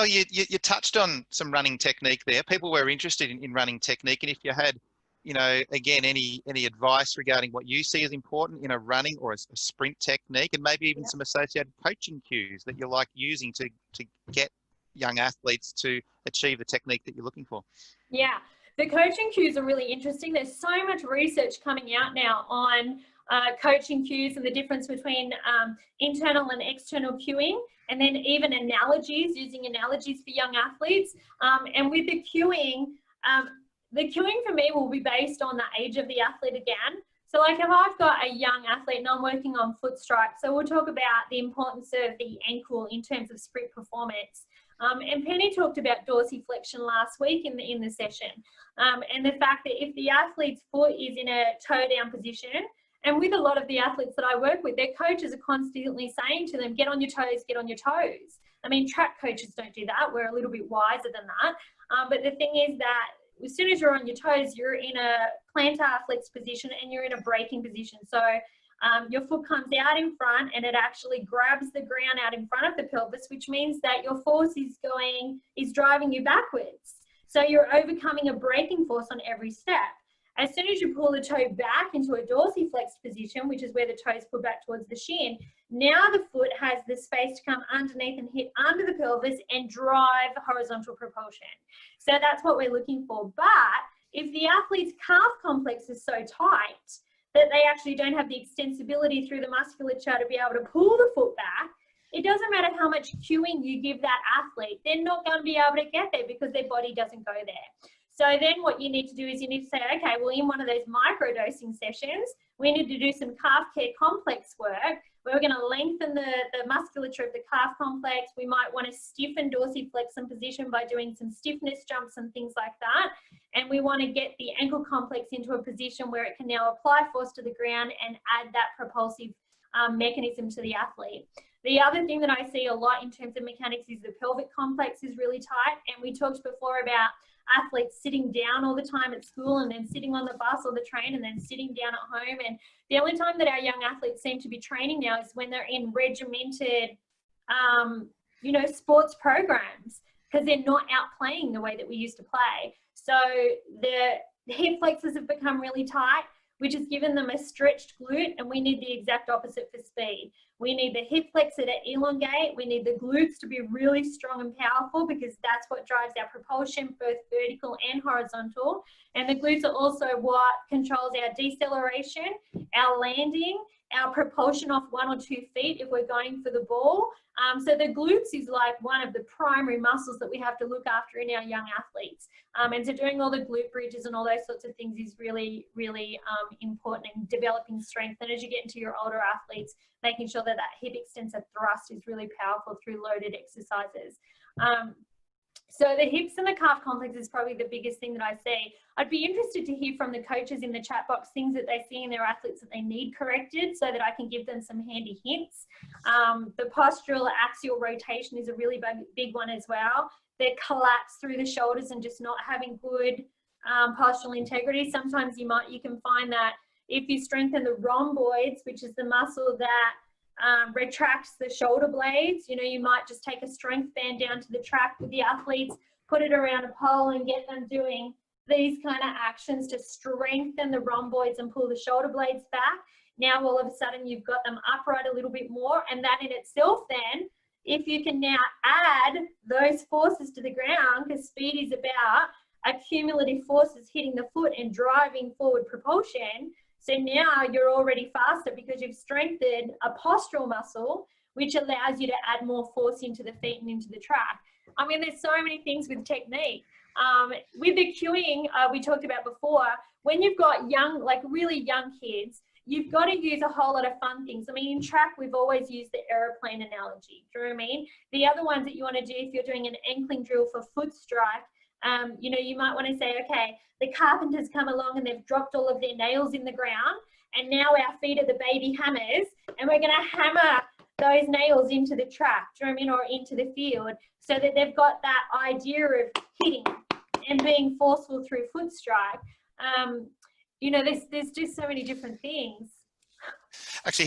you touched on some running technique there. People were interested in running technique, and if you had, again, any advice regarding what you see as important in a running or a sprint technique, and maybe even some associated coaching cues that you like using to get young athletes to achieve the technique that you're looking for. Yeah, the coaching cues are really interesting. There's so much research coming out now on coaching cues and the difference between internal and external cueing, and then even analogies, using analogies for young athletes. And with the cueing for me will be based on the age of the athlete again. So like if I've got a young athlete and I'm working on foot strike, so we'll talk about the importance of the ankle in terms of sprint performance. And Penny talked about dorsiflexion last week in the session, and the fact that if the athlete's foot is in a toe down position, and with a lot of the athletes that I work with, their coaches are constantly saying to them, get on your toes, get on your toes. I mean, track coaches don't do that. We're a little bit wiser than that. But the thing is that as soon as you're on your toes, you're in a plantar flex position and you're in a braking position. So your foot comes out in front and it actually grabs the ground out in front of the pelvis, which means that your force is driving you backwards. So you're overcoming a braking force on every step. As soon as you pull the toe back into a dorsiflexed position, which is where the toes pull back towards the shin, now the foot has the space to come underneath and hit under the pelvis and drive horizontal propulsion. So that's what we're looking for. But if the athlete's calf complex is so tight that they actually don't have the extensibility through the musculature to be able to pull the foot back, it doesn't matter how much cueing you give that athlete, they're not going to be able to get there because their body doesn't go there. So then what you need to do is you need to say, okay, well, in one of those microdosing sessions, we need to do some calf care complex work where we're going to lengthen the musculature of the calf complex. We might want to stiffen dorsiflexion position by doing some stiffness jumps and things like that. And we want to get the ankle complex into a position where it can now apply force to the ground and add that propulsive mechanism to the athlete. The other thing that I see a lot in terms of mechanics is the pelvic complex is really tight. And we talked before about athletes sitting down all the time at school and then sitting on the bus or the train and then sitting down at home. And the only time that our young athletes seem to be training now is when they're in regimented, sports programs, because they're not out playing the way that we used to play. So the hip flexors have become really tight, which has given them a stretched glute, and we need the exact opposite for speed. We need the hip flexor to elongate. We need the glutes to be really strong and powerful because that's what drives our propulsion, both vertical and horizontal. And the glutes are also what controls our deceleration, our landing, our propulsion off 1 or 2 feet if we're going for the ball. So the glutes is like one of the primary muscles that we have to look after in our young athletes. And so doing all the glute bridges and all those sorts of things is really, really important in developing strength. And as you get into your older athletes, making sure that that hip extensor thrust is really powerful through loaded exercises. So the hips and the calf complex is probably the biggest thing that I see. I'd be interested to hear from the coaches in the chat box things that they see in their athletes that they need corrected so that I can give them some handy hints. The postural axial rotation is a really big one as well. The collapse through the shoulders and just not having good postural integrity. Sometimes you can find that if you strengthen the rhomboids, which is the muscle that retracts the shoulder blades, you might just take a strength band down to the track with the athletes, put it around a pole and get them doing these kind of actions to strengthen the rhomboids and pull the shoulder blades back. Now all of a sudden you've got them upright a little bit more, and that in itself then, if you can now add those forces to the ground, because speed is about accumulative forces hitting the foot and driving forward propulsion. So now you're already faster because you've strengthened a postural muscle, which allows you to add more force into the feet and into the track. I mean, there's so many things with technique. With the cueing we talked about before, when you've got young, like really young kids, you've got to use a whole lot of fun things. I mean, in track, we've always used the aeroplane analogy. Do you know what I mean? The other ones that you want to do if you're doing an ankling drill for foot strike, you might want to say, okay, the carpenters come along and they've dropped all of their nails in the ground, and now our feet are the baby hammers, and we're going to hammer those nails into the track, do you know what I mean, or into the field, so that they've got that idea of hitting and being forceful through foot strike. There's just so many different things. Actually,